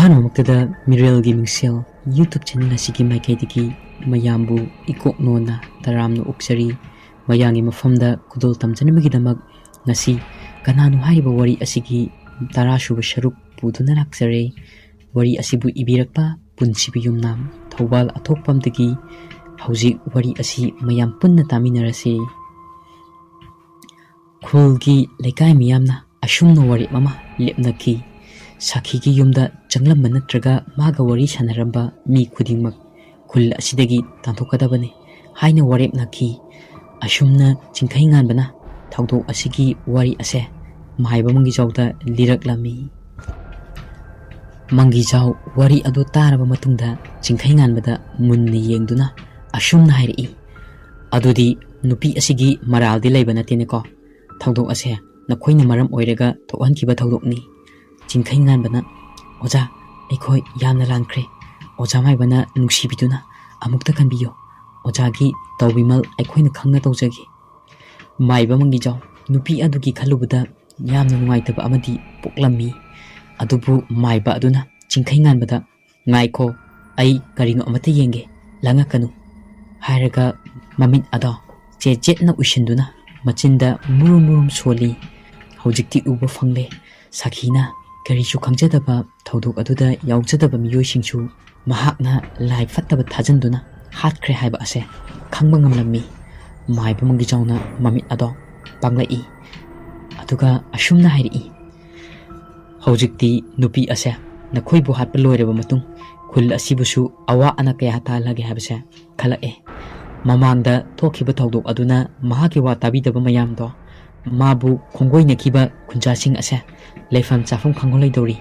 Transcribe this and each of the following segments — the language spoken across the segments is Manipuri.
ꯑꯍꯥꯟꯕꯃꯛꯇꯗ ꯃꯤꯔꯦꯜꯒꯤ ꯃꯤꯡꯁꯦꯜ ꯌꯨꯇ꯭ꯌꯨꯕ ꯆꯦꯅꯦꯜ ꯑꯁꯤꯒꯤ ꯃꯥꯏꯀꯩꯗꯒꯤ ꯃꯌꯥꯝꯕꯨ ꯏꯀꯣꯛꯅꯣꯅ ꯇꯔꯥꯝꯅ ꯑꯣꯛꯆꯔꯤ꯫ ꯃꯌꯥꯝꯒꯤ ꯃꯐꯝꯗ ꯈꯨꯗꯣꯜ ꯇꯝꯖꯅꯕꯒꯤꯗꯃꯛ ꯉꯁꯤ ꯀꯅꯥꯅꯣ ꯍꯥꯏꯔꯤꯕ ꯋꯥꯔꯤ ꯑꯁꯤꯒꯤ 10ꯁꯨꯕ ꯁꯔꯨꯛ ꯄꯨꯗꯨꯅ ꯂꯥꯛꯆꯔꯦ꯫ ꯋꯥꯔꯤ ꯑꯁꯤꯕꯨ ꯏꯕꯤꯔꯛꯄ ꯄꯨꯟꯁꯤꯕ ꯌꯨꯝꯅꯥꯝ ꯊꯧꯕꯥꯜ ꯑꯊꯣꯛꯄꯝꯗꯒꯤ꯫ ꯍꯧꯖꯤꯛ ꯋꯥꯔꯤ ꯑꯁꯤ ꯃꯌꯥꯝ ꯄꯨꯟꯅ ꯇꯥꯃꯤꯟꯅꯔꯁꯤ꯫ ꯈꯨꯜꯒꯤ ꯂꯩꯀꯥꯏ ꯃꯤꯌꯥꯝꯅ ꯑꯁꯨꯝꯅ ꯋꯥꯔꯦꯞ ꯑꯃ ꯂꯦꯞꯅꯈꯤ꯫ ꯁꯥꯈꯤꯒꯤ ꯌꯨꯝꯗ ꯆꯪꯂꯝꯕ ꯅꯠꯇ꯭ꯔꯒ ꯃꯥꯒ ꯋꯥꯔꯤ ꯁꯥꯟꯅꯔꯝꯕ ꯃꯤ ꯈꯨꯗꯤꯡꯃꯛ ꯈꯨꯜ ꯑꯁꯤꯗꯒꯤ ꯇꯥꯟꯊꯣꯛꯀꯗꯕꯅꯤ ꯍꯥꯏꯅ ꯋꯥꯔꯦꯞꯅꯈꯤ꯫ ꯑꯁꯨꯝꯅ ꯆꯤꯡꯈꯩ ꯉꯥꯟꯕꯅ ꯊꯧꯗꯣꯛ ꯑꯁꯤꯒꯤ ꯋꯥꯔꯤ ꯑꯁꯦ ꯃꯥꯏꯕ ꯃꯪꯒꯤꯖꯥꯎꯗ ꯂꯤꯔꯛꯂꯝꯃꯤ꯫ ꯃꯪꯒꯤꯖꯥꯎ ꯋꯥꯔꯤ ꯑꯗꯨ ꯇꯥꯔꯕ ꯃꯇꯨꯡꯗ ꯆꯤꯡꯈꯩ ꯉꯥꯟꯕꯗ ꯃꯨꯟꯅ ꯌꯦꯡꯗꯨꯅ ꯑꯁꯨꯝꯅ ꯍꯥꯏꯔꯛꯏ꯫ ꯑꯗꯨꯗꯤ ꯅꯨꯄꯤ ꯑꯁꯤꯒꯤ ꯃꯔꯥꯜꯗꯤ ꯂꯩꯕ ꯅꯠꯇꯦꯅꯦꯀꯣ? ꯊꯧꯗꯣꯛ ꯑꯁꯦ ꯅꯈꯣꯏꯅ ꯃꯔꯝ ꯑꯣꯏꯔꯒ ꯊꯣꯛꯍꯟꯈꯤꯕ ꯊꯧꯗꯣꯛꯅꯤ꯫ ꯆꯤꯡꯈꯩ ꯉꯥꯟꯕꯅ ꯑꯣꯖꯥ ꯑꯩꯈꯣꯏ ꯌꯥꯝꯅ ꯂꯥꯟꯈ꯭ꯔꯦ꯫ ꯑꯣꯖꯥ ꯃꯥꯏꯕꯅ ꯅꯨꯡꯁꯤꯕꯤꯗꯨꯅ ꯑꯃꯨꯛꯇ ꯈꯟꯕꯤꯌꯨ꯫ ꯑꯣꯖꯥꯒꯤ ꯇꯧꯕꯤꯃꯜ ꯑꯩꯈꯣꯏꯅ ꯈꯪꯅ ꯇꯧꯖꯒꯦ꯫ ꯃꯥꯏꯕ ꯃꯪꯒꯤꯖꯥꯎ ꯅꯨꯄꯤ ꯑꯗꯨꯒꯤ ꯈꯜꯂꯨꯕꯗ ꯌꯥꯝꯅ ꯅꯨꯡꯉꯥꯏꯇꯕ ꯑꯃꯗꯤ ꯄꯣꯛꯂꯝꯃꯤ꯫ ꯑꯗꯨꯕꯨ ꯃꯥꯏꯕ ꯑꯗꯨꯅ ꯆꯤꯡꯈꯩ ꯉꯥꯟꯕꯗ ꯉꯥꯏꯈꯣ ꯑꯩ ꯀꯔꯤꯅꯣ ꯑꯃꯠꯇ ꯌꯦꯡꯒꯦ ꯂꯉꯛꯀꯅꯨ ꯍꯥꯏꯔꯒ ꯃꯃꯤꯠ ꯑꯗꯣ ꯆꯦꯠꯅ ꯎꯏꯁꯤꯟꯗꯨꯅ ꯃꯆꯤꯟꯗ ꯃꯨꯔꯨꯝ ꯃꯨꯔꯨꯝ ꯁꯣꯜꯂꯤ꯫ ꯍꯧꯖꯤꯛꯇꯤ ꯎꯕ ꯐꯪꯂꯦ ꯁꯥꯈꯤꯅ ꯀꯔꯤꯁꯨ ꯈꯪꯖꯗꯕ ꯊꯧꯗꯣꯛ ꯑꯗꯨꯗ ꯌꯥꯎꯖꯗꯕ ꯃꯤꯑꯣꯏꯁꯤꯡꯁꯨ ꯃꯍꯥꯛꯅ ꯂꯥꯏ ꯐꯠꯇꯕ ꯊꯥꯖꯟꯗꯨꯅ ꯍꯥꯠꯈ꯭ꯔꯦ ꯍꯥꯏꯕ ꯑꯁꯦ ꯈꯪꯕ ꯉꯝꯂꯝꯃꯤ꯫ ꯃꯥꯏꯕ ꯃꯪꯒꯤꯖꯥꯎꯅ ꯃꯃꯤꯠ ꯑꯗꯣ ꯄꯥꯡꯂꯛꯏ ꯑꯗꯨꯒ ꯑꯁꯨꯝꯅ ꯍꯥꯏꯔꯛꯏ꯫ ꯍꯧꯖꯤꯛꯇꯤ ꯅꯨꯄꯤ ꯑꯁꯦ ꯅꯈꯣꯏꯕꯨ ꯍꯥꯠꯄ ꯂꯣꯏꯔꯕ ꯃꯇꯨꯡ ꯈꯨꯜ ꯑꯁꯤꯕꯨꯁꯨ ꯑꯋꯥ ꯑꯅꯥ ꯀꯌꯥ ꯇꯥꯍꯜꯂꯒꯦ ꯍꯥꯏꯕꯁꯦ ꯈꯜꯂꯛꯑꯦ꯫ ꯃꯃꯥꯡꯗ ꯊꯣꯛꯈꯤꯕ ꯊꯧꯗꯣꯛ ꯑꯗꯨꯅ ꯃꯍꯥꯛꯀꯤ ꯋꯥ ꯇꯥꯕꯤꯗꯕ ꯃꯌꯥꯝꯗꯣ ꯃꯥꯕꯨ ꯈꯣꯡꯒꯣꯏꯅꯈꯤꯕ ꯈꯨꯟꯖꯥꯁꯤꯡ ꯑꯁꯦ ꯂꯩꯐꯝ ꯆꯥꯐꯝ ꯈꯪꯍꯜꯂꯣꯏꯗꯧꯔꯤ꯫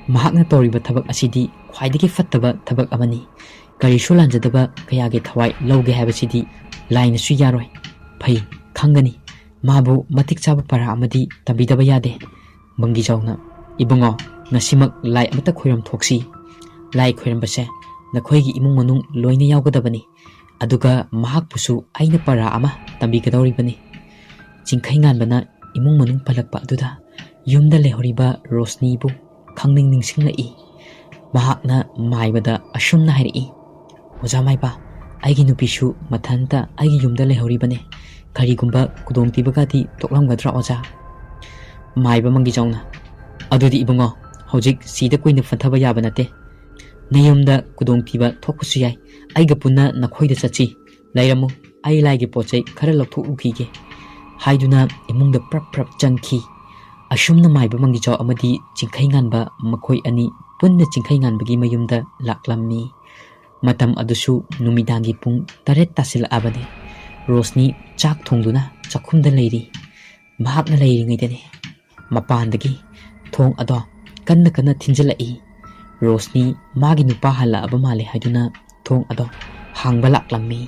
ꯃꯍꯥꯛꯅ ꯇꯧꯔꯤꯕ ꯊꯕꯛ ꯑꯁꯤꯗꯤ ꯈ꯭ꯋꯥꯏꯗꯒꯤ ꯐꯠꯇꯕ ꯊꯕꯛ ꯑꯃꯅꯤ꯫ ꯀꯔꯤꯁꯨ ꯂꯥꯟꯖꯗꯕ ꯀꯌꯥꯒꯤ ꯊꯋꯥꯏ ꯂꯧꯒꯦ ꯍꯥꯏꯕꯁꯤꯗꯤ ꯂꯥꯏꯅꯁꯨ ꯌꯥꯔꯣꯏ꯫ ꯐꯩ ꯈꯪꯒꯅꯤ ꯃꯥꯕꯨ ꯃꯇꯤꯛ ꯆꯥꯕ ꯄꯔꯥ ꯑꯃꯗꯤ ꯇꯝꯕꯤꯗꯕ ꯌꯥꯗꯦ꯫ ꯃꯪꯒꯤꯖꯥꯎꯅ ꯏꯕꯨꯡꯉꯣ ꯉꯁꯤꯃꯛ ꯂꯥꯏ ꯑꯃꯠꯇ ꯈꯣꯏꯔꯝ ꯊꯣꯛꯁꯤ꯫ ꯂꯥꯏ ꯈꯣꯏꯔꯝꯕꯁꯦ ꯅꯈꯣꯏꯒꯤ ꯏꯃꯨꯡ ꯃꯅꯨꯡ ꯂꯣꯏꯅ ꯌꯥꯎꯒꯗꯕꯅꯤ꯫ ꯑꯗꯨꯒ ꯃꯍꯥꯛꯄꯨꯁꯨ ꯑꯩꯅ ꯄꯔꯥ ꯑꯃ ꯇꯝꯕꯤꯒꯗꯧꯔꯤꯕꯅꯤ꯫ ꯆꯤꯡꯈꯩ ꯉꯥꯟꯕꯅ ꯏꯃꯨꯡ ꯃꯅꯨꯡ ꯄꯜꯂꯛꯄ ꯑꯗꯨꯗ ꯌꯨꯝꯗ ꯂꯩꯍꯧꯔꯤꯕ ꯔꯣꯁꯅꯤꯕꯨ ꯈꯪꯅꯤꯡ ꯅꯤꯡꯁꯤꯡꯂꯛꯏ꯫ ꯃꯍꯥꯛꯅ ꯃꯥꯏꯕꯗ ꯑꯁꯨꯝꯅ ꯍꯥꯏꯔꯛꯏ꯫ ꯑꯣꯖꯥ ꯃꯥꯏꯕ ꯑꯩꯒꯤ ꯅꯨꯄꯤꯁꯨ ꯃꯊꯟꯇ ꯑꯩꯒꯤ ꯌꯨꯝꯗ ꯂꯩꯍꯧꯔꯤꯕꯅꯦ꯫ ꯀꯔꯤꯒꯨꯝꯕ ꯈꯨꯗꯣꯡꯊꯤꯕꯒꯗꯤ ꯊꯣꯛꯂꯝꯒꯗ꯭ꯔꯥ ꯑꯣꯖꯥ? ꯃꯥꯏꯕ ꯃꯪꯒꯤꯖꯥꯎꯅ ꯑꯗꯨꯗꯤ ꯏꯕꯨꯡꯉꯣ ꯍꯧꯖꯤꯛ ꯁꯤꯗ ꯀꯨꯏꯅ ꯐꯟꯊꯕ ꯌꯥꯕ ꯅꯠꯇꯦ꯫ ꯅꯌꯨꯝꯗ ꯈꯨꯗꯣꯡꯊꯤꯕ ꯊꯣꯛꯄꯁꯨ ꯌꯥꯏ꯫ ꯑꯩꯒ ꯄꯨꯟꯅ ꯅꯈꯣꯏꯗ ꯆꯠꯁꯤ꯫ ꯂꯩꯔꯝꯃꯨ ꯑꯩ ꯂꯥꯏꯒꯤ ꯄꯣꯠꯆꯩ ꯈꯔ ꯂꯧꯊꯣꯛꯎꯈꯤꯒꯦ ꯍꯥꯏꯗꯨꯅ ꯏꯃꯨꯡꯗ ꯄ꯭ꯔꯞ ꯄ꯭ꯔꯞ ꯆꯪꯈꯤ꯫ ꯑꯁꯨꯝꯅ ꯃꯥꯏꯕ ꯃꯪꯒꯤꯖꯥꯎ ꯑꯃꯗꯤ ꯆꯤꯡꯈꯩ ꯉꯥꯟꯕ ꯃꯈꯣꯏ ꯑꯅꯤ ꯄꯨꯟꯅ ꯆꯤꯡꯈꯩ ꯉꯥꯟꯕꯒꯤ ꯃꯌꯨꯝꯗ ꯂꯥꯛꯂꯝꯃꯤ꯫ ꯃꯇꯝ ꯑꯗꯨꯁꯨ ꯅꯨꯃꯤꯗꯥꯡꯒꯤ ꯄꯨꯡ 8 ꯇꯥꯁꯤꯜꯂꯛꯑꯕꯅꯤ꯫ ꯔꯣꯁꯅꯤ ꯆꯥꯛ ꯊꯣꯡꯗꯨꯅ ꯆꯥꯛꯈꯨꯝꯗ ꯂꯩꯔꯤ꯫ ꯃꯍꯥꯛꯅ ꯂꯩꯔꯤꯉꯩꯗꯅꯤ ꯃꯄꯥꯟꯗꯒꯤ ꯊꯣꯡ ꯑꯗꯣ ꯀꯟꯅ ꯀꯟꯅ ꯊꯤꯟꯖꯤꯜꯂꯛꯏ꯫ ꯔꯣꯁꯅꯤ ꯃꯥꯒꯤ ꯅꯨꯄꯥ ꯍꯜꯂꯛꯑꯕ ꯃꯥꯜꯂꯦ ꯍꯥꯏꯗꯨꯅ ꯊꯣꯡ ꯑꯗꯣ ꯍꯥꯡꯕ ꯂꯥꯛꯂꯝꯃꯤ꯫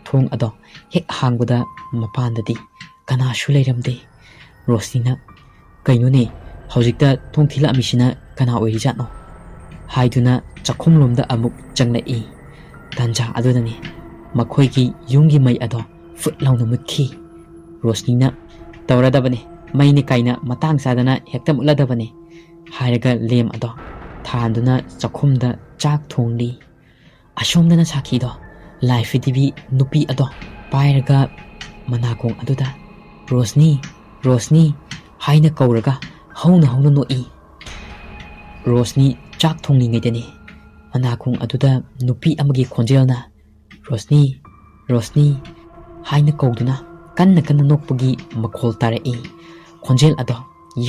ꯊꯣꯡ ꯑꯗꯣ ꯍꯦꯛ ꯍꯥꯡꯕꯗ ꯃꯄꯥꯟꯗꯗꯤ ꯀꯅꯥꯁꯨ ꯂꯩꯔꯝꯗꯦ꯫ ꯔꯣꯁꯅꯤꯅ ꯀꯩꯅꯣꯅꯦ ꯍꯧꯖꯤꯛꯇ ꯊꯣꯡ ꯊꯤꯜꯂꯛꯑꯝꯃꯤꯁꯤꯅ ꯀꯅꯥ ꯑꯣꯏꯔꯤꯖꯥꯠꯅꯣ ꯍꯥꯏꯗꯨꯅ ꯆꯥꯛꯈꯨꯝꯂꯣꯝꯗ ꯑꯃꯨꯛ ꯆꯪꯂꯛꯏ꯫ ꯇꯥꯟꯖꯥ ꯑꯗꯨꯗꯅꯤ ꯃꯈꯣꯏꯒꯤ ꯌꯨꯝꯒꯤ ꯃꯩ ꯑꯗꯣ ꯐꯨꯠ ꯂꯥꯎꯅ ꯃꯨꯠꯈꯤ꯫ ꯔꯣꯁꯅꯤꯅ ꯇꯧꯔꯗꯕꯅꯤ ꯃꯩꯅꯤ ꯀꯥꯏꯅ ꯃꯇꯥꯡ ꯆꯥꯗꯅ ꯍꯦꯛꯇ ꯃꯨꯠꯂꯗꯕꯅꯤ ꯍꯥꯏꯔꯒ ꯂꯦꯝ ꯑꯗꯣ ꯊꯥꯟꯗꯨꯅ ꯆꯥꯛꯈꯨꯝꯗ ꯆꯥꯛ ꯊꯣꯡꯂꯤ꯫ ꯑꯁꯣꯝꯗꯅ ꯁꯥꯈꯤꯗꯣ ꯂꯥꯏ ꯐꯤꯗꯤꯕꯤ ꯅꯨꯄꯤ ꯑꯗꯣ ꯄꯥꯏꯔꯒ ꯃꯅꯥꯀꯣꯡ ꯑꯗꯨꯗ ꯔꯣꯁꯅꯤ ꯔꯣꯁꯅꯤ ꯍꯥꯏꯅ ꯀꯧꯔꯒ ꯍꯧꯅ ꯍꯧꯅ ꯅꯣꯛꯏ꯫ ꯔꯣꯁꯅꯤ ꯆꯥꯛ ꯊꯣꯡꯂꯤꯉꯩꯗꯅꯤ ꯃꯅꯥꯀꯣꯡ ꯑꯗꯨꯗ ꯅꯨꯄꯤ ꯑꯃꯒꯤ ꯈꯣꯟꯖꯦꯜꯅ ꯔꯣꯁꯅꯤ ꯔꯣꯁꯅꯤ ꯍꯥꯏꯅ ꯀꯧꯗꯨꯅ ꯀꯟꯅ ꯀꯟꯅ ꯅꯣꯛꯄꯒꯤ ꯃꯈꯣꯜ ꯇꯥꯔꯛꯏ꯫ ꯈꯣꯟꯖꯦꯜ ꯑꯗꯣ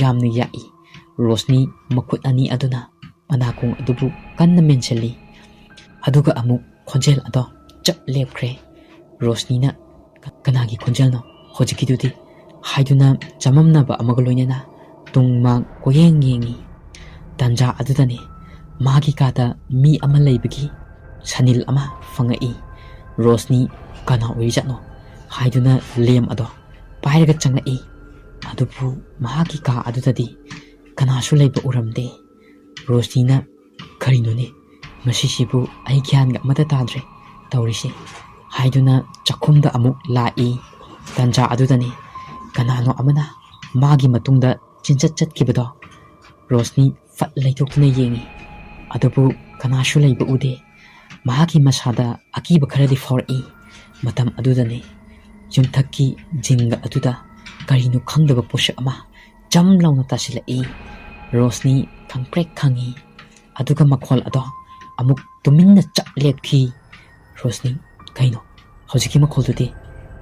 ꯌꯥꯝꯅ ꯌꯥꯛꯏ꯫ ꯔꯣꯁꯅꯤ ꯃꯈꯨꯠ ꯑꯅꯤ ꯑꯗꯨꯅ ꯃꯅꯥꯀꯣꯡ ꯑꯗꯨꯕꯨ ꯀꯟꯅ ꯃꯦꯟꯁꯤꯜꯂꯤ꯫ ꯑꯗꯨꯒ ꯑꯃꯨꯛ ꯈꯣꯟꯖꯦꯜ ꯑꯗꯣ ꯆꯞ ꯂꯦꯞꯈ꯭ꯔꯦ꯫ ꯔꯣꯁꯅꯤꯅ ꯀꯅꯥꯒꯤ ꯈꯣꯟꯖꯦꯜꯅꯣ ꯍꯧꯖꯤꯛꯀꯤꯗꯨꯗꯤ ꯍꯥꯏꯗꯨꯅ ꯆꯃꯝꯅꯕ ꯑꯃꯒ ꯂꯣꯏꯅꯅ ꯇꯨꯡ ꯃꯥꯡ ꯀꯣꯌꯦꯡ ꯌꯦꯡꯉꯤ꯫ ꯇꯥꯟꯖꯥ ꯑꯗꯨꯗꯅꯤ ꯃꯥꯒꯤ ꯀꯥꯗ ꯃꯤ ꯑꯃ ꯂꯩꯕꯒꯤ ꯁꯅꯤꯜ ꯑꯃ ꯐꯪꯉꯛꯏ꯫ ꯔꯣꯁꯅꯤ ꯀꯅꯥ ꯑꯣꯏꯔꯤꯖꯥꯠꯅꯣ ꯍꯥꯏꯗꯨꯅ ꯂꯦꯝ ꯑꯗꯣ ꯄꯥꯏꯔꯒ ꯆꯪꯂꯛꯏ꯫ ꯑꯗꯨꯕꯨ ꯃꯍꯥꯛꯀꯤ ꯀꯥ ꯑꯗꯨꯗꯗꯤ ꯀꯅꯥꯁꯨ ꯂꯩꯕ ꯎꯔꯝꯗꯦ꯫ ꯔꯣꯁꯅꯤꯅ ꯀꯔꯤꯅꯣꯅꯦ ꯃꯁꯤꯁꯤꯕꯨ ꯑꯩ ꯒ꯭ꯌꯥꯟꯒ ꯑꯃꯠꯇ ꯇꯥꯗ꯭ꯔꯦ ꯇꯧꯔꯤꯁꯦ ꯍꯥꯏꯗꯨꯅ ꯆꯥꯛꯈꯨꯝꯗ ꯑꯃꯨꯛ ꯂꯥꯛꯏ꯫ ꯇꯥꯟꯖꯥ ꯑꯗꯨꯗꯅꯤ ꯀꯅꯥꯅꯣ ꯑꯃꯅ ꯃꯥꯒꯤ ꯃꯇꯨꯡꯗ ꯆꯤꯟꯆꯠ ꯆꯠꯈꯤꯕꯗꯣ꯫ ꯔꯣꯁꯅꯤ ꯐꯠ ꯂꯩꯊꯣꯛꯇꯨꯅ ꯌꯦꯡꯉꯤ꯫ ꯑꯗꯨꯕꯨ ꯀꯅꯥꯁꯨ ꯂꯩꯕ ꯎꯗꯦ꯫ ꯃꯍꯥꯛꯀꯤ ꯃꯁꯥꯗ ꯑꯀꯤꯕ ꯈꯔꯗꯤ ꯐꯥꯎꯔꯛꯏ꯫ ꯃꯇꯝ ꯑꯗꯨꯗꯅꯤ ꯌꯨꯝꯊꯛꯀꯤ ꯖꯤꯡꯒ ꯑꯗꯨꯗ ꯀꯔꯤꯅꯣ ꯈꯪꯗꯕ ꯄꯣꯠꯁꯛ ꯑꯃ ꯖꯝ ꯂꯥꯎꯅ ꯇꯥꯁꯤꯜꯂꯛꯏ꯫ ꯔꯣꯁꯅꯤ ꯈꯪꯄ꯭ꯔꯦꯛ ꯈꯪꯉꯤ, ꯑꯗꯨꯒ ꯃꯈꯣꯜ ꯑꯗꯣ ꯑꯃꯨꯛ ꯇꯨꯃꯤꯟꯅ ꯆꯞ ꯂꯦꯞꯈꯤ꯫ ꯔꯣꯁꯅꯤ, ꯀꯩꯅꯣ ꯍꯧꯖꯤꯛꯀꯤ ꯃꯈꯣꯜꯗꯨꯗꯤ?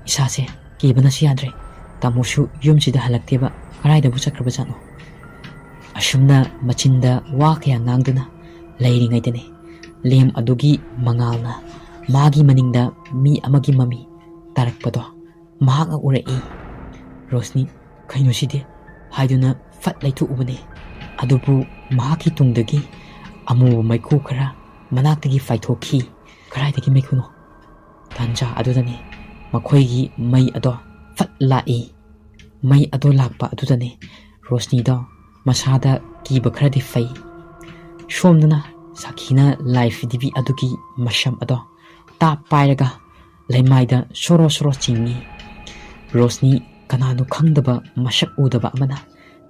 ꯏꯁꯥꯁꯦ ꯀꯤꯕꯅꯁꯨ ꯌꯥꯗ꯭ꯔꯦ꯫ ꯇꯥꯃꯣꯁꯨ ꯌꯨꯝꯁꯤꯗ ꯍꯜꯂꯛꯇꯦꯕ, ꯀꯗꯥꯏꯗꯕꯨ ꯆꯠꯈ꯭ꯔꯕꯖꯥꯠꯅꯣ? ꯑꯁꯨꯝꯅ ꯃꯆꯤꯟꯗ ꯋꯥ ꯀꯌꯥ ꯉꯥꯡꯗꯨꯅ ꯂꯩꯔꯤꯉꯩꯗꯅꯤ ꯂꯦꯝ ꯑꯗꯨꯒꯤ ꯃꯉꯥꯜꯅ ꯃꯥꯒꯤ ꯃꯅꯤꯡꯗ ꯃꯤ ꯑꯃꯒꯤ ꯃꯃꯤ ꯇꯥꯔꯛꯄꯗꯣ ꯃꯍꯥꯛꯅ ꯎꯔꯛꯏ꯫ ꯔꯣꯁꯅꯤ, ꯀꯩꯅꯣ ꯁꯤꯗꯤ ꯍꯥꯏꯗꯨꯅ ꯐꯠ ꯂꯩꯊꯣꯛꯎꯕꯅꯤ꯫ ꯑꯗꯨꯕꯨ ꯃꯍꯥꯛꯀꯤ ꯇꯨꯡꯗꯒꯤ ꯑꯃꯨꯕ ꯃꯩꯈꯨ ꯈꯔ ꯃꯅꯥꯛꯇꯒꯤ ꯐꯥꯏꯊꯣꯛꯈꯤ꯫ ꯀꯗꯥꯏꯗꯒꯤ ꯃꯩꯈꯨꯅꯣ? ꯇꯥꯟꯖꯥ ꯑꯗꯨꯗꯅꯤ ꯃꯈꯣꯏꯒꯤ ꯃꯩ ꯑꯗꯣ ꯐꯠ ꯂꯥꯛꯏ꯫ ꯃꯩ ꯑꯗꯣ ꯂꯥꯛꯄ ꯑꯗꯨꯗꯅꯤ ꯔꯣꯁꯅꯤꯗꯣ ꯃꯁꯥꯗ ꯀꯤꯕ ꯈꯔꯗꯤ ꯐꯩ꯫ ꯁꯣꯝꯗꯅ ꯁꯥꯈꯤꯅ ꯂꯥꯏ ꯐꯤꯗꯤꯕꯤ ꯑꯗꯨꯒꯤ ꯃꯁꯝ ꯑꯗꯣ ꯇꯥꯞ ꯄꯥꯏꯔꯒ ꯂꯩꯃꯥꯏꯗ ꯁꯣꯔꯣ ꯁꯣꯔꯣ ꯆꯤꯡꯉꯤ꯫ ꯔꯣꯁꯅꯤ ꯀꯅꯥꯅꯣ ꯈꯪꯗꯕ ꯃꯁꯛ ꯎꯗꯕ ꯑꯃꯅ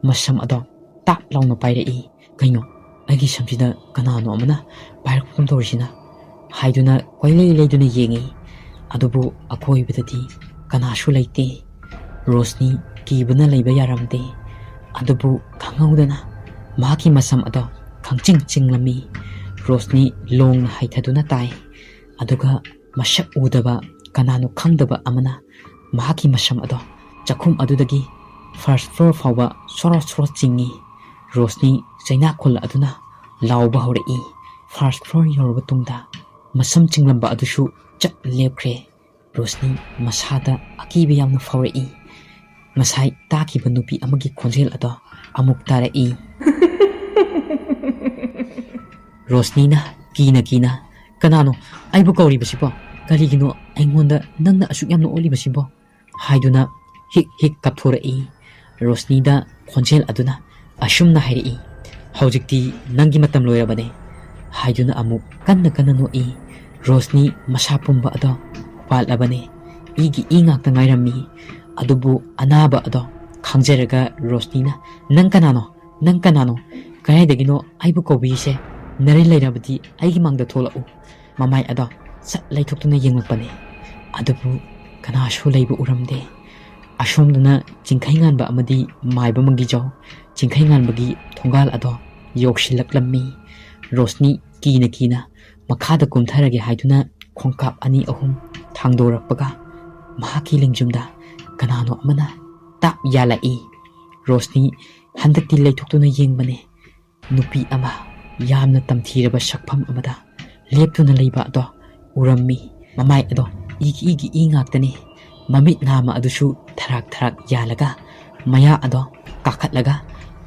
ꯃꯁꯝ ꯑꯗꯣ ꯇꯥꯞ ꯂꯥꯎꯅ ꯄꯥꯏꯔꯛꯏ꯫ ꯀꯩꯅꯣ ꯑꯩꯒꯤ ꯁꯝꯁꯤꯗ ꯀꯅꯥꯅꯣ ꯑꯃꯅ ꯄꯥꯏꯔꯛꯄꯒꯨꯝ ꯇꯧꯔꯤꯁꯤꯅ ꯍꯥꯏꯗꯨꯅ ꯀꯣꯏꯂꯩ ꯂꯩꯗꯨꯅ ꯌꯦꯡꯉꯤ꯫ ꯑꯗꯨꯕꯨ ꯑꯀꯣꯏꯕꯗꯗꯤ ꯀꯅꯥꯁꯨ ꯂꯩꯇꯦ꯫ ꯔꯣꯁꯅꯤ ꯀꯤꯕꯅ ꯂꯩꯕ ꯌꯥꯔꯝꯗꯦ꯫ ꯑꯗꯨꯕꯨ ꯈꯪꯍꯧꯗꯅ ꯃꯍꯥꯛꯀꯤ ꯃꯁꯝ ꯑꯗꯣ ꯈꯪꯆꯤꯡ ꯆꯤꯡꯂꯝꯃꯤ꯫ ꯔꯣꯁꯅꯤ ꯂꯣꯡꯅ ꯍꯩꯊꯗꯨꯅ ꯇꯥꯏ, ꯑꯗꯨꯒ ꯃꯁꯛ ꯎꯗꯕ ꯀꯅꯥꯅꯣ ꯈꯪꯗꯕ ꯑꯃꯅ ꯃꯍꯥꯛꯀꯤ ꯃꯁꯝ ꯑꯗꯣ ꯆꯥꯛꯈꯨꯝ ꯑꯗꯨꯗꯒꯤ ꯐꯥꯔꯁ ꯐ꯭ꯂꯣꯔ ꯐꯥꯎꯕ ꯁꯣꯔꯣ ꯁꯣꯔꯣ ꯆꯤꯡꯉꯤ꯫ ꯔꯣꯁꯅꯤ ꯆꯩꯅꯥꯈꯣꯜ ꯑꯗꯨꯅ ꯂꯥꯎꯕ ꯍꯧꯔꯛꯏ꯫ ꯐꯥꯔꯁ ꯐ꯭ꯂꯣꯔ ꯌꯧꯔꯕ ꯇꯨꯡꯗ ꯃꯁꯝ ꯆꯤꯡꯂꯝꯕ ꯑꯗꯨꯁꯨ ꯆꯞ ꯂꯦꯞꯈ꯭ꯔꯦ꯫ ꯔꯣꯁꯅꯤ ꯃꯁꯥꯗ ꯑꯀꯤꯕ ꯌꯥꯝꯅ ꯐꯥꯎꯔꯛꯏ꯫ ꯉꯁꯥꯏ ꯇꯥꯈꯤꯕ ꯅꯨꯄꯤ ꯑꯃꯒꯤ ꯈꯣꯟꯖꯦꯜ ꯑꯗꯣ ꯑꯃꯨꯛ ꯇꯥꯔꯛꯏ꯫ ꯔꯣꯁꯅꯤꯅ ꯀꯤꯅ ꯀꯅꯥꯅꯣ ꯑꯩꯕꯨ ꯀꯧꯔꯤꯕꯁꯤꯕꯣ? ꯀꯔꯤꯒꯤꯅꯣ ꯑꯩꯉꯣꯟꯗ ꯅꯪꯅ ꯑꯁꯨꯛ ꯌꯥꯝꯅ ꯑꯣꯠꯂꯤꯕꯁꯤꯕꯣ? ꯍꯥꯏꯗꯨꯅ ꯍꯤꯛ ꯍꯤꯛ ꯀꯞꯊꯣꯔꯛꯏ꯫ ꯔꯣꯁꯅꯤꯗ ꯈꯣꯟꯖꯦꯜ ꯑꯗꯨꯅ ꯑꯁꯨꯝꯅ ꯍꯥꯏꯔꯛꯏ, ꯍꯧꯖꯤꯛꯇꯤ ꯅꯪꯒꯤ ꯃꯇꯝ ꯂꯣꯏꯔꯕꯅꯦ ꯍꯥꯏꯗꯨꯅ ꯑꯃꯨꯛ ꯀꯟꯅ ꯅꯣꯛꯏ꯫ ꯔꯣꯁꯅꯤ ꯃꯁꯥ ꯄꯨꯝꯕ ꯑꯗꯣ ꯄꯥꯠꯂꯕꯅꯦ, ꯏꯒꯤ ꯏ ꯉꯥꯛꯇ ꯉꯥꯏꯔꯝꯃꯤ꯫ ꯑꯗꯨꯕꯨ ꯑꯅꯥꯕ ꯑꯗꯣ ꯈꯪꯖꯔꯒ ꯔꯣꯁꯅꯤꯅ, ꯅꯪ ꯀꯅꯥꯅꯣ? ꯅꯪ ꯀꯅꯥꯅꯣ? ꯀꯗꯥꯏꯗꯒꯤꯅꯣ ꯑꯩꯕꯨ ꯀꯧꯕꯤꯔꯤꯁꯦ? ꯅꯔꯩ ꯂꯩꯔꯕꯗꯤ ꯑꯩꯒꯤ ꯃꯥꯡꯗ ꯊꯣꯛꯂꯛꯎ꯫ ꯃꯃꯥꯏ ꯑꯗꯣ ꯁꯠ ꯂꯩꯊꯣꯛꯇꯨꯅ ꯌꯦꯡꯂꯛꯄꯅꯤ꯫ ꯑꯗꯨꯕꯨ ꯀꯅꯥꯁꯨ ꯂꯩꯕ ꯎꯔꯝꯗꯦ꯫ ꯑꯁꯣꯝꯗꯅ ꯆꯤꯡꯈꯩ ꯉꯥꯟꯕ ꯑꯃꯗꯤ ꯃꯥꯏꯕ ꯃꯪꯒꯤꯖꯥꯎ ꯆꯤꯡꯈꯩ ꯉꯥꯟꯕꯒꯤ ꯊꯣꯡꯒꯥꯜ ꯑꯗꯣ ꯌꯧꯁꯤꯜꯂꯛꯂꯝꯃꯤ꯫ ꯔꯣꯁꯅꯤ ꯀꯤꯅ ꯃꯈꯥꯗ ꯀꯨꯝꯊꯔꯒꯦ ꯍꯥꯏꯗꯨꯅ ꯈꯣꯡꯀꯥꯞ 2-3 ꯊꯥꯡꯗꯣꯔꯛꯄꯒ ꯃꯍꯥꯛꯀꯤ ꯂꯦꯡꯖꯨꯝꯗ ꯀꯅꯥꯅꯣ ꯑꯃꯅ ꯇꯥꯞ ꯌꯥꯜꯂꯛꯏ꯫ ꯔꯣꯁꯅꯤ ꯍꯟꯗꯛꯇꯤ ꯂꯩꯊꯣꯛꯇꯨꯅ ꯌꯦꯡꯕꯅꯦ꯫ ꯅꯨꯄꯤ ꯑꯃ ꯌꯥꯝꯅ ꯇꯝꯊꯤꯔꯕ ꯁꯛꯐꯝ ꯑꯃꯗ ꯂꯦꯞꯇꯨꯅ ꯂꯩꯕ ꯑꯗꯣ ꯎꯔꯝꯃꯤ꯫ ꯃꯃꯥꯏ ꯑꯗꯣ ꯏꯒꯤ ꯏ ꯉꯥꯛꯇꯅꯤ꯫ ꯃꯃꯤꯠ ꯅꯥꯝꯃ ꯑꯗꯨꯁꯨ ꯊꯔꯥꯛ ꯌꯥꯜꯂꯒ ꯃꯌꯥ ꯑꯗꯣ ꯀꯥꯈꯠꯂꯒ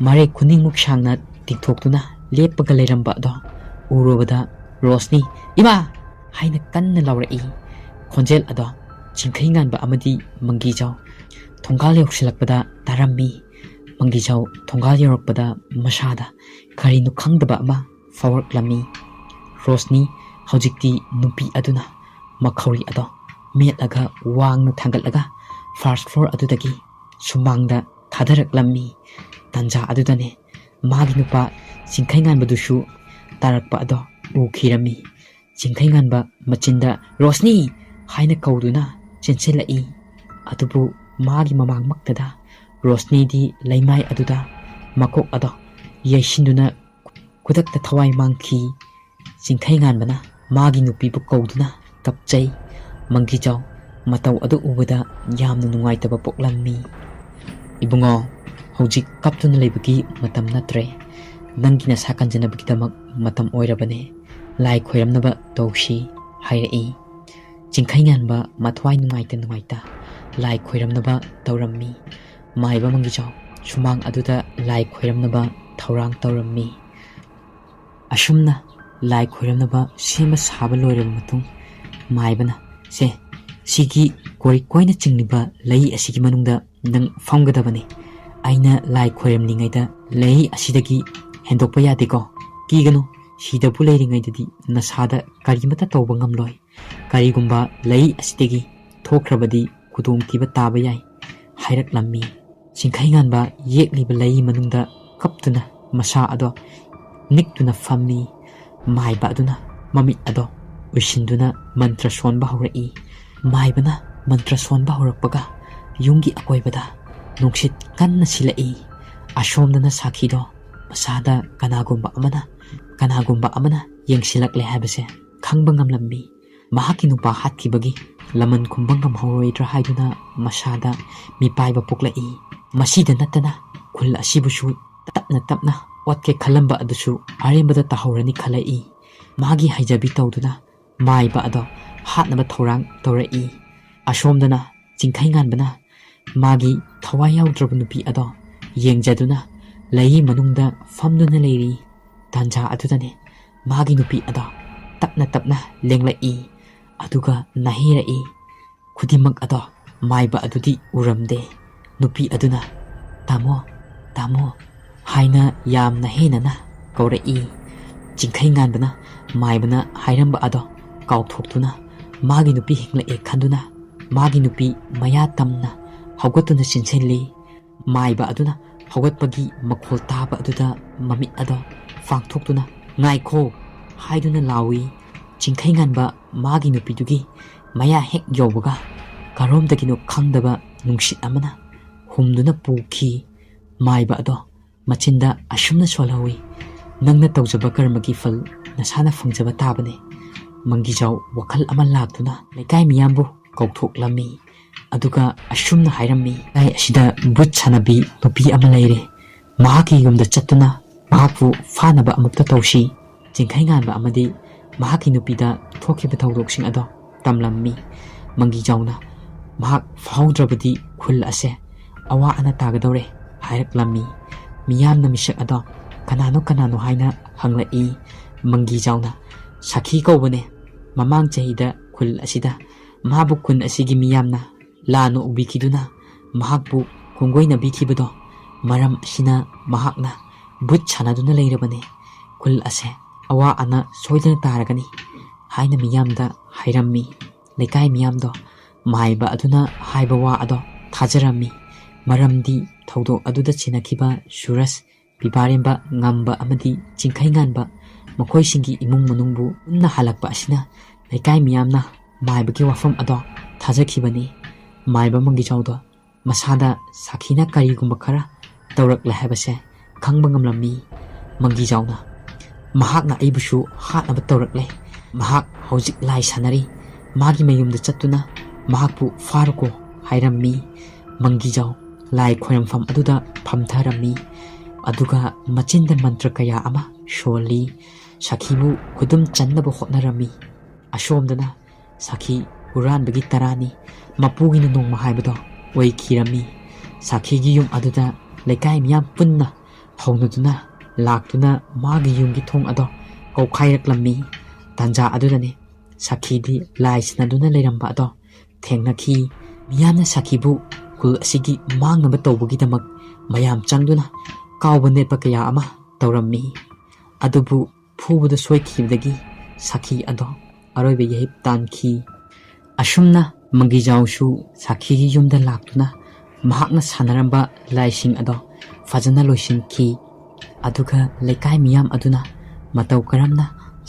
ꯃꯔꯦꯛ ꯈꯨꯅꯤꯡꯃꯨꯛ ꯁꯥꯡꯅ ꯇꯤꯡꯊꯣꯛꯇꯨꯅ ꯂꯦꯞꯄꯒ ꯂꯩꯔꯝꯕ ꯑꯗꯣ ꯎꯔꯨꯕꯗ ꯔꯣꯁꯅꯤ ꯏꯃꯥ ꯍꯥꯏꯅ ꯀꯟꯅ ꯂꯥꯎꯔꯛꯏ꯫ ꯈꯣꯟꯖꯦꯜ ꯑꯗꯣ ꯆꯤꯡꯈꯩ ꯉꯥꯟꯕ ꯑꯃꯗꯤ ꯃꯪꯒꯤꯖꯥꯎ ꯊꯣꯡꯒꯥꯜ ꯌꯧꯁꯤꯜꯂꯛꯄꯗ ꯇꯥꯔꯝꯃꯤ꯫ ꯃꯪꯒꯤꯖꯥꯎ ꯊꯣꯡꯒꯥꯜ ꯌꯧꯔꯛꯄꯗ ꯃꯁꯥꯗ ꯀꯔꯤꯅꯣ ꯈꯪꯗꯕ ꯑꯃ ꯐꯥꯎꯔꯛꯂꯝꯃꯤ꯫ ꯔꯣꯁꯅꯤ ꯍꯧꯖꯤꯛꯇꯤ ꯅꯨꯄꯤ ꯑꯗꯨꯅ ꯃꯈꯧꯔꯤ ꯑꯗꯣ ꯃꯦꯠꯂꯒ ꯋꯥꯡꯅ ꯊꯥꯡꯒꯠꯂꯒ ꯐꯥꯔꯁ ꯐ꯭ꯂꯣꯔ ꯑꯗꯨꯗꯒꯤ ꯁꯨꯃꯥꯡꯗ ꯊꯥꯗꯔꯛꯂꯝꯃꯤ꯫ ꯇꯥꯟꯖꯥ ꯑꯗꯨꯗꯅꯦ ꯃꯥꯒꯤ ꯅꯨꯄꯥ ꯆꯤꯡꯈꯩ ꯉꯥꯟꯕꯗꯨꯁꯨ ꯇꯥꯔꯛꯄ ꯑꯗꯣ ꯎꯈꯤꯔꯝꯃꯤ꯫ ꯆꯤꯡꯈꯩ ꯉꯥꯟꯕ ꯃꯆꯤꯟꯗ ꯔꯣꯁꯅꯤ ꯍꯥꯏꯅ ꯀꯧꯗꯨꯅ ꯆꯦꯟꯁꯤꯜꯂꯛꯏ꯫ ꯑꯗꯨꯕꯨ ꯃꯥꯒꯤ ꯃꯃꯥꯡꯃꯛꯇꯗ ꯔꯣꯁꯅꯤꯗꯤ ꯂꯩꯃꯥꯏ ꯑꯗꯨꯗ ꯃꯀꯣꯛ ꯑꯗꯣ ꯌꯩꯁꯤꯟꯗꯨꯅ ꯈꯨꯗꯛꯇ ꯊꯋꯥꯏ ꯃꯥꯡꯈꯤ꯫ ꯆꯤꯡꯈꯩ ꯉꯥꯟꯕꯅ ꯃꯥꯒꯤ ꯅꯨꯄꯤꯕꯨ ꯀꯧꯗꯨꯅ ꯀꯞꯆꯩ꯫ ꯃꯪꯒꯤꯖꯥꯎ ꯃꯇꯧ ꯑꯗꯨ ꯎꯕꯗ ꯌꯥꯝꯅ ꯅꯨꯡꯉꯥꯏꯇꯕ ꯄꯣꯛꯂꯝꯃꯤ꯫ ꯏꯕꯨꯡꯉꯣ, ꯍꯧꯖꯤꯛ ꯀꯞꯇꯨꯅ ꯂꯩꯕꯒꯤ ꯃꯇꯝ ꯅꯠꯇ꯭ꯔꯦ꯫ ꯅꯪꯒꯤ ꯅꯁꯥ ꯀꯟꯖꯅꯕꯒꯤꯗꯃꯛ ꯃꯇꯝ ꯑꯣꯏꯔꯕꯅꯦ꯫ ꯂꯥꯏ ꯈꯣꯏꯔꯝꯅꯕ ꯇꯧꯁꯤ ꯍꯥꯏꯔꯛꯏ꯫ ꯆꯤꯡꯈꯩ ꯉꯥꯟꯕ ꯃꯊꯋꯥꯏ ꯅꯨꯡꯉꯥꯏꯇ ꯂꯥꯏ ꯈꯣꯏꯔꯝꯅꯕ ꯇꯧꯔꯝꯃꯤ꯫ ꯃꯥꯏꯕ ꯃꯪꯒꯤꯖꯥꯎ ꯁꯨꯃꯥꯡ ꯑꯗꯨꯗ ꯂꯥꯏ ꯈꯣꯏꯔꯝꯅꯕ ꯊꯧꯔꯥꯡ ꯇꯧꯔꯝꯃꯤ꯫ ꯑꯁꯨꯝꯅ ꯂꯥꯏ ꯈꯣꯏꯔꯝꯅꯕ ꯁꯦꯝꯕ ꯁꯥꯕ ꯂꯣꯏꯔꯕ ꯃꯇꯨꯡ ꯃꯥꯏꯕꯅ, ꯁꯤꯒꯤ ꯀꯣꯏꯅ ꯆꯤꯡꯂꯤꯕ ꯂꯩ ꯑꯁꯤꯒꯤ ꯃꯅꯨꯡꯗ ꯅꯪ ꯐꯝꯒꯗꯕꯅꯤ꯫ ꯑꯩꯅ ꯂꯥꯏ ꯈꯣꯏꯔꯝꯂꯤꯉꯩꯗ ꯂꯩ ꯑꯁꯤꯗꯒꯤ ꯍꯦꯟꯗꯣꯛꯄ ꯌꯥꯗꯦꯀꯣ? ꯀꯤꯒꯅꯨ, ꯁꯤꯗꯕꯨ ꯂꯩꯔꯤꯉꯩꯗꯗꯤ ꯅꯁꯥꯗ ꯀꯔꯤꯃꯠꯇ ꯇꯧꯕ ꯉꯝꯂꯣꯏ꯫ ꯀꯔꯤꯒꯨꯝꯕ ꯂꯩ ꯑꯁꯤꯗꯒꯤ ꯊꯣꯛꯈ꯭ꯔꯕꯗꯤ ꯈꯨꯗꯣꯡꯊꯤꯕ ꯇꯥꯕ ꯌꯥꯏ ꯍꯥꯏꯔꯛꯂꯝꯃꯤ꯫ ꯆꯤꯡꯈꯩ ꯉꯥꯟꯕ ꯌꯦꯛꯂꯤꯕ ꯂꯩ ꯃꯅꯨꯡꯗ ꯀꯞꯇꯨꯅ ꯃꯁꯥ ꯑꯗꯣ ꯅꯤꯛꯇꯨꯅ ꯐꯝꯃꯤ꯫ ꯃꯥꯏꯕ ꯑꯗꯨꯅ ꯃꯃꯤꯠ ꯑꯗꯣ ꯎꯏꯁꯤꯟꯗꯨꯅ ꯃꯟꯇ꯭ꯔ ꯁꯣꯟꯕ ꯍꯧꯔꯛꯏ꯫ ꯃꯥꯏꯕꯅ ꯃꯟꯇ꯭ꯔ ꯁꯣꯟꯕ ꯍꯧꯔꯛꯄꯒ ꯌꯨꯝꯒꯤ ꯑꯀꯣꯏꯕꯗ ꯅꯨꯡꯁꯤꯠ ꯀꯟꯅ ꯁꯤꯜꯂꯛꯏ꯫ ꯑꯁꯣꯝꯗꯅ ꯁꯥꯈꯤꯗꯣ ꯃꯁꯥꯗ ꯀꯅꯥꯒꯨꯝꯕ ꯑꯃꯅ ꯌꯦꯡꯁꯤꯜꯂꯛꯂꯦ ꯍꯥꯏꯕꯁꯦ ꯈꯪꯕ ꯉꯝꯂꯝꯃꯤ꯫ ꯃꯍꯥꯛꯀꯤ ꯅꯨꯄꯥ ꯍꯥꯠꯈꯤꯕꯒꯤ ꯂꯃꯟ ꯈꯨꯝꯕ ꯉꯝꯍꯧꯔꯣꯏꯗ꯭ꯔꯥ ꯍꯥꯏꯗꯨꯅ ꯃꯁꯥꯗ ꯃꯤꯄꯥꯏꯕ ꯄꯣꯛꯂꯛꯏ꯫ ꯃꯁꯤꯗ ꯅꯠꯇꯅ ꯈꯨꯜ ꯑꯁꯤꯕꯨꯁꯨ ꯇꯞꯅ ꯇꯞꯅ ꯑꯣꯠꯀꯦ ꯈꯜꯂꯝꯕ ꯑꯗꯨꯁꯨ ꯑꯔꯦꯝꯕꯗ ꯇꯥꯍꯧꯔꯅꯤ ꯈꯜꯂꯛꯏ꯫ ꯃꯥꯒꯤ ꯍꯩꯖꯕꯤ ꯇꯧꯗꯨꯅ ꯃꯥꯏꯕ ꯑꯗꯣ ꯍꯥꯠꯅꯕ ꯊꯧꯔꯥꯡ ꯇꯧꯔꯛꯏ꯫ ꯑꯁꯣꯝꯗꯅ ꯆꯤꯡꯈꯩꯉꯥꯟꯕꯅ ꯃꯥꯒꯤ ꯊꯋꯥꯏ ꯌꯥꯎꯗ꯭ꯔꯕ ꯅꯨꯄꯤ ꯑꯗꯣ ꯌꯦꯡꯖꯗꯨꯅ ꯂꯩꯌꯤ ꯃꯅꯨꯡꯗ ꯐꯝꯗꯨꯅ ꯂꯩꯔꯤ꯫ ꯇꯥꯟꯖꯥ ꯑꯗꯨꯗꯅꯦ ꯃꯥꯒꯤ ꯅꯨꯄꯤ ꯑꯗꯣ ꯇꯞꯅ ꯇꯞꯅ ꯂꯦꯡꯂꯛꯏ ꯑꯗꯨꯒ ꯅꯥꯍꯩꯔꯛꯏ꯫ ꯈꯨꯗꯤꯡꯃꯛ ꯑꯗꯣ ꯃꯥꯏꯕ ꯑꯗꯨꯗꯤ ꯎꯔꯝꯗꯦ꯫ ꯅꯨꯄꯤ ꯑꯗꯨꯅ ꯇꯥꯃꯣ ꯇꯥꯃꯣ ꯍꯥꯏꯅ ꯌꯥꯝꯅ ꯍꯦꯟꯅꯅ ꯀꯧꯔꯛꯏ꯫ ꯆꯤꯡꯈꯩꯉꯥꯟꯕꯅ ꯃꯥꯏꯕꯅ ꯍꯥꯏꯔꯝꯕ ꯑꯗꯣ ꯀꯥꯎꯊꯣꯛꯇꯨꯅ ꯃꯥꯒꯤ ꯅꯨꯄꯤ ꯍꯤꯡꯂꯛꯑꯦ ꯈꯟꯗꯨꯅ ꯃꯥꯒꯤ ꯅꯨꯄꯤ ꯃꯌꯥ ꯇꯝꯅ ꯍꯧꯒꯠꯇꯨꯅ ꯆꯤꯟꯁꯤꯜꯂꯤ꯫ ꯃꯥꯏꯕ ꯑꯗꯨꯅ ꯍꯧꯒꯠꯄꯒꯤ ꯃꯈꯣꯜ ꯇꯥꯕ ꯑꯗꯨꯗ ꯃꯃꯤꯠ ꯑꯗꯣ ꯄꯥꯡꯊꯣꯛꯇꯨꯅ ꯉꯥꯏꯈꯣ ꯍꯥꯏꯗꯨꯅ ꯂꯥꯎꯏ꯫ ꯆꯤꯡꯈꯩꯉꯥꯟꯕ ꯃꯥꯒꯤ ꯅꯨꯄꯤꯗꯨꯒꯤ ꯃꯌꯥ ꯍꯦꯛ ꯌꯧꯕꯒ ꯀꯔꯣꯝꯗꯒꯤꯅꯣ ꯈꯪꯗꯕ ꯅꯨꯡꯁꯤꯠ ꯑꯃꯅ ꯍꯨꯝꯗꯨꯅ ꯄꯨꯈꯤ꯫ ꯃꯥꯏꯕ ꯑꯗꯣ ꯃꯆꯤꯟꯗ ꯑꯁꯨꯝꯅ ꯁꯣꯜꯍꯧꯏ, ꯅꯪꯅ ꯇꯧꯖꯕ ꯀꯔꯃꯒꯤ ꯐꯜ ꯅꯁꯥꯅ ꯐꯪꯖꯕ ꯇꯥꯕꯅꯤ꯫ ꯃꯪꯒꯤꯖꯥꯎ ꯋꯥꯈꯜ ꯑꯃ ꯂꯥꯛꯇꯨꯅ ꯂꯩꯀꯥꯏ ꯃꯤꯌꯥꯝꯕꯨ ꯀꯧꯊꯣꯛꯂꯝꯃꯤ ꯑꯗꯨꯒ ꯑꯁꯨꯝꯅ ꯍꯥꯏꯔꯝꯃꯤ, ꯂꯩꯀꯥꯏ ꯑꯁꯤꯗ ꯕꯨꯠ ꯁꯥꯟꯅꯕꯤ ꯅꯨꯄꯤ ꯑꯃ ꯂꯩꯔꯦ, ꯃꯍꯥꯛꯀꯤ ꯌꯨꯝꯗ ꯆꯠꯇꯨꯅ ꯃꯍꯥꯛꯄꯨ ꯐꯥꯅꯕ ꯑꯃꯨꯛꯇ ꯇꯧꯁꯤ꯫ ꯆꯤꯡꯈꯩꯉꯥꯟꯕ ꯑꯃꯗꯤ ꯃꯍꯥꯛꯀꯤ ꯅꯨꯄꯤꯗ ꯊꯣꯛꯈꯤꯕ ꯊꯧꯗꯣꯛꯁꯤꯡ ꯑꯗꯣ ꯇꯝꯂꯝꯃꯤ꯫ ꯃꯪꯒꯤꯖꯥꯎꯅ ꯃꯍꯥꯛ ꯐꯥꯍꯧꯗ꯭ꯔꯕꯗꯤ ꯈꯨꯜ ꯑꯁꯦ ꯑꯋꯥ ꯑꯅꯥ ꯇꯥꯒꯗꯧꯔꯦ ꯍꯥꯏꯔꯛꯂꯝꯃꯤ꯫ ꯃꯤꯌꯥꯝꯅ ꯃꯤꯁꯛ ꯑꯗꯣ ꯀꯅꯥꯅꯣ ꯍꯥꯏꯅ ꯍꯪꯂꯛꯏ꯫ ꯃꯪꯒꯤꯖꯥꯎꯅ ꯁꯥꯈꯤ ꯀꯧꯕꯅꯦ, ꯃꯃꯥꯡ ꯆꯍꯤꯗ ꯈꯨꯜ ꯑꯁꯤꯗ ꯃꯍꯥꯛꯄꯨ ꯈꯨꯟ ꯑꯁꯤꯒꯤ ꯃꯤꯌꯥꯝꯅ ꯂꯥꯟꯅ ꯎꯕꯤꯈꯤꯗꯨꯅ ꯃꯍꯥꯛꯄꯨ ꯈꯣꯡꯒꯣꯏꯅꯕꯤꯈꯤꯕꯗꯣ, ꯃꯔꯝ ꯑꯁꯤꯅ ꯃꯍꯥꯛꯅ ꯕꯨꯠ ꯁꯥꯟꯅꯗꯨꯅ ꯂꯩꯔꯕꯅꯦ, ꯈꯨꯜ ꯑꯁꯦ ꯑꯋꯥ ꯑꯅꯥ ꯁꯣꯏꯗꯅ ꯇꯥꯔꯒꯅꯤ ꯍꯥꯏꯅ ꯃꯤꯌꯥꯝꯗ ꯍꯥꯏꯔꯝꯃꯤ꯫ ꯂꯩꯀꯥꯏ ꯃꯤꯌꯥꯝꯗꯣ ꯃꯥꯏꯕ ꯑꯗꯨꯅ ꯍꯥꯏꯕ ꯋꯥ ꯑꯗꯣ ꯊꯥꯖꯔꯝꯃꯤ, ꯃꯔꯝꯗꯤ ꯊꯧꯗꯣꯛ ꯑꯗꯨꯗ ꯆꯦꯟꯅꯈꯤꯕ ꯁꯨꯔꯁ, ꯄꯤꯕꯥꯔꯦꯝꯕ, ꯉꯝꯕ ꯑꯃꯗꯤ ꯆꯤꯡꯈꯩꯉꯥꯟꯕ ꯃꯈꯣꯏꯁꯤꯡꯒꯤ ꯏꯃꯨꯡ ꯃꯅꯨꯡꯕꯨ ꯄꯨꯟꯅ ꯍꯜꯂꯛꯄ ꯑꯁꯤꯅ ꯂꯩꯀꯥꯏ ꯃꯤꯌꯥꯝꯅ ꯃꯥꯏꯕꯒꯤ ꯋꯥꯐꯝ ꯑꯗꯣ ꯊꯥꯖꯈꯤꯕꯅꯤ꯫ ꯃꯥꯏꯕ ꯃꯪꯒꯤꯖꯥꯎꯗꯣ ꯃꯁꯥꯗ ꯁꯥꯈꯤꯅ ꯀꯔꯤꯒꯨꯝꯕ ꯈꯔ ꯇꯧꯔꯛꯂꯦ ꯍꯥꯏꯕꯁꯦ ꯈꯪꯕ ꯉꯝꯂꯝꯃꯤ꯫ ꯃꯪꯒꯤꯖꯥꯎꯅ ꯃꯍꯥꯛꯅ ꯑꯩꯕꯨꯁꯨ ꯍꯥꯠꯅꯕ ꯇꯧꯔꯛꯂꯦ, ꯃꯍꯥꯛ ꯍꯧꯖꯤꯛ ꯂꯥꯏ ꯁꯥꯟꯅꯔꯤ, ꯃꯥꯒꯤ ꯃꯌꯨꯝꯗ ꯆꯠꯇꯨꯅ ꯃꯍꯥꯛꯄꯨ ꯐꯥꯔꯨꯀꯣ ꯍꯥꯏꯔꯝꯃꯤ꯫ ꯃꯪꯒꯤꯖꯥꯎ ꯂꯥꯏ ꯈꯣꯏꯔꯝꯐꯝ ꯑꯗꯨꯗ ꯐꯝꯊꯔꯝꯃꯤ ꯑꯗꯨꯒ ꯃꯆꯤꯟꯗ ꯃꯟꯇ꯭ꯔ ꯀꯌꯥ ꯑꯃ ꯁꯣꯜꯂꯤ, ꯁꯥꯈꯤꯕꯨ ꯈꯨꯗꯨꯝ ꯆꯟꯅꯕ ꯍꯣꯠꯅꯔꯝꯃꯤ꯫ ꯑꯁꯣꯝꯗꯅ ꯁꯥꯈꯤ ꯍꯨꯔꯥꯟꯕꯒꯤ ꯇꯔꯥꯅꯤ, ꯃꯄꯨꯒꯤꯅ ꯅꯣꯡꯃ ꯍꯥꯏꯕꯗꯣ ꯑꯣꯏꯈꯤꯔꯝꯃꯤ꯫ ꯁꯥꯈꯤꯒꯤ ꯌꯨꯝ ꯑꯗꯨꯗ ꯂꯩꯀꯥꯏ ꯃꯤꯌꯥꯝ ꯄꯨꯟꯅ ꯍꯧꯅꯗꯨꯅ ꯂꯥꯛꯇꯨꯅ ꯃꯥꯒꯤ ꯌꯨꯝꯒꯤ ꯊꯣꯡ ꯑꯗꯣ ꯀꯧꯈꯥꯏꯔꯛꯂꯝꯃꯤ꯫ ꯇꯥꯟꯖꯥ ꯑꯗꯨꯗꯅꯦ ꯁꯥꯈꯤꯗꯤ ꯂꯥꯏ ꯁꯥꯟꯅꯗꯨꯅ ꯂꯩꯔꯝꯕ ꯑꯗꯣ ꯊꯦꯡꯅꯈꯤ꯫ ꯃꯤꯌꯥꯝꯅ ꯁꯥꯈꯤꯕꯨ ꯈꯨꯜ ꯑꯁꯤꯒꯤ ꯃꯥꯡꯅꯕ ꯇꯧꯕꯒꯤꯗꯃꯛ ꯃꯌꯥꯝ ꯆꯪꯗꯨꯅ ꯀꯥꯎꯕ ꯅꯦꯠꯄ ꯀꯌꯥ ꯑꯃ ꯇꯧꯔꯝꯃꯤ꯫ ꯑꯗꯨꯕꯨ ꯐꯨꯕꯗ ꯁꯣꯏꯈꯤꯕꯗꯒꯤ ꯁꯥꯈꯤ ꯑꯗꯣ ꯑꯔꯣꯏꯕ ꯌꯩꯍꯤꯞ ꯇꯥꯟꯈꯤ꯫ ꯑꯁꯨꯝꯅ ꯃꯪꯒꯤꯖꯥꯎꯁꯨ ꯁꯥꯈꯤꯒꯤ ꯌꯨꯝꯗ ꯂꯥꯛꯇꯨꯅ ꯃꯍꯥꯛꯅ ꯁꯥꯟꯅꯔꯝꯕ ꯂꯥꯏꯁꯤꯡ ꯑꯗꯣ ꯐꯖꯅ ꯂꯣꯏꯁꯤꯟꯈꯤ꯫ ꯑꯗꯨꯒ ꯂꯩꯀꯥꯏ ꯃꯤꯌꯥꯝ ꯑꯗꯨꯅ ꯃꯇꯧ ꯀꯔꯝꯅ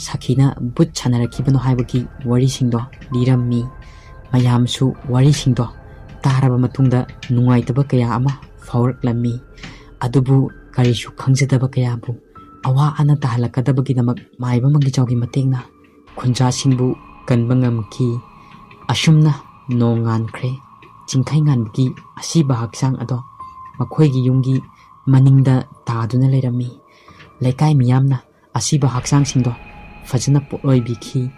ꯁꯥꯈꯤꯅ ꯕꯨꯠ ꯁꯥꯟꯅꯔꯛꯈꯤꯕꯅꯣ ꯍꯥꯏꯕꯒꯤ ꯋꯥꯔꯤꯁꯤꯡꯗꯣ ꯂꯤꯔꯝꯃꯤ꯫ ꯃꯌꯥꯝꯁꯨ ꯋꯥꯔꯤꯁꯤꯡꯗꯣ ꯇꯥꯔꯕ ꯃꯇꯨꯡꯗ ꯅꯨꯡꯉꯥꯏꯇꯕ ꯀꯌꯥ ꯑꯃ ꯐꯥꯎꯔꯛꯂꯝꯃꯤ꯫ ꯑꯗꯨꯕꯨ ꯀꯔꯤꯁꯨ ꯈꯪꯖꯗꯕ ꯀꯌꯥꯕꯨ ꯑꯋꯥ ꯑꯅꯥ ꯇꯥꯍꯜꯂꯛꯀꯗꯕꯒꯤꯗꯃꯛ ꯃꯥꯏꯕ ꯃꯪꯒꯤꯖꯥꯎꯒꯤ ꯃꯇꯦꯡꯅ ꯈꯨꯟꯖꯥꯁꯤꯡꯕꯨ ꯀꯟꯕ ꯉꯝꯈꯤ꯫ ꯑꯁꯨꯝꯅ ꯅꯣꯡ ꯉꯥꯟꯈ꯭ꯔꯦ꯫ ꯆꯤꯡꯈꯩꯉꯥꯟꯕꯒꯤ ꯑꯁꯤꯕ ꯍꯛꯆꯥꯡ ꯑꯗꯣ ꯃꯈꯣꯏꯒꯤ ꯌꯨꯝꯒꯤ ꯃꯅꯤꯡꯗ ꯇꯥꯗꯨꯅ ꯂꯩꯔꯝꯃꯤ꯫ ꯂꯩꯀꯥꯏ ꯃꯤꯌꯥꯝꯅ ꯑꯁꯤꯕ ꯍꯛꯆꯥꯡꯁꯤꯡꯗꯣ ꯐꯖꯅ ꯄꯣꯠꯂꯣꯏꯕꯤꯈꯤ꯫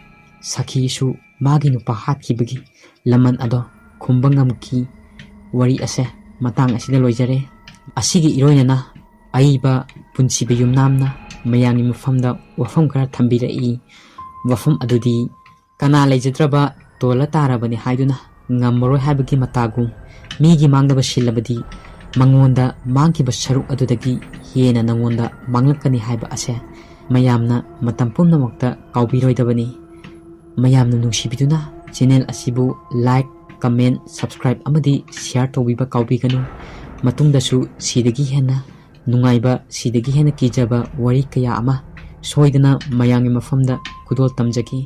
ꯁꯥꯈꯤꯁꯨ ꯃꯥꯒꯤ ꯅꯨꯄꯥ ꯍꯥꯠꯈꯤꯕꯒꯤ ꯂꯃꯟ ꯑꯗꯣ ꯈꯨꯝꯕ ꯉꯝꯈꯤ꯫ ꯋꯥꯔꯤ ꯑꯁꯦ ꯃꯇꯥꯡ ꯑꯁꯤꯗ ꯂꯣꯏꯖꯔꯦ꯫ ꯑꯁꯤꯒꯤ ꯏꯔꯣꯏꯅꯅ ꯑꯏꯕ ꯄꯨꯟꯁꯤꯕ ꯌꯨꯝꯅꯥꯝꯅ ꯃꯌꯥꯝꯒꯤ ꯃꯐꯝꯗ ꯋꯥꯐꯝ ꯈꯔ ꯊꯝꯕꯤꯔꯛꯏ꯫ ꯋꯥꯐꯝ ꯑꯗꯨꯗꯤ ꯀꯅꯥ ꯂꯩꯖꯗ꯭ꯔꯕ ꯇꯣꯜꯂ ꯇꯥꯔꯕꯅꯤ ꯍꯥꯏꯗꯨꯅ ꯉꯝꯃꯔꯣꯏ ꯍꯥꯏꯕꯒꯤ ꯃꯇꯥꯒꯨꯝ ꯃꯤꯒꯤ ꯃꯥꯡꯗꯕ ꯁꯤꯜꯂꯕꯗꯤ ꯃꯉꯣꯟꯗ ꯃꯥꯡꯈꯤꯕ ꯁꯔꯨꯛ ꯑꯗꯨꯗꯒꯤ ꯍꯦꯟꯅ ꯅꯉꯣꯟꯗ ꯃꯥꯡꯂꯛꯀꯅꯤ ꯍꯥꯏꯕ ꯑꯁꯦ ꯃꯌꯥꯝꯅ ꯃꯇꯝ ꯄꯨꯝꯅꯃꯛꯇ ꯀꯥꯎꯕꯤꯔꯣꯏꯗꯕꯅꯤ꯫ ꯃꯌꯥꯝꯅ ꯅꯨꯡꯁꯤꯕꯤꯗꯨꯅ ꯆꯦꯅꯦꯜ ꯑꯁꯤꯕꯨ ꯂꯥꯏꯛ, ꯀꯃꯦꯟ, ꯁꯕꯁꯀ꯭ꯔꯥꯏꯕ ꯑꯃꯗꯤ ꯁꯤꯌꯥꯔ ꯇꯧꯕꯤꯕ ꯀꯥꯎꯕꯤꯒꯅꯨ꯫ ꯃꯇꯨꯡꯗꯁꯨ ꯁꯤꯗꯒꯤ ꯍꯦꯟꯅ ꯅꯨꯡꯉꯥꯏꯕ, ꯁꯤꯗꯒꯤ ꯍꯦꯟꯅ ꯀꯤꯖꯕ ꯋꯥꯔꯤ ꯀꯌꯥ ꯑꯃ ꯁꯣꯏꯗꯅ ꯃꯌꯥꯝꯒꯤ ꯃꯐꯝꯗ ꯈꯨꯗꯣꯜ ꯇꯝꯖꯈꯤ꯫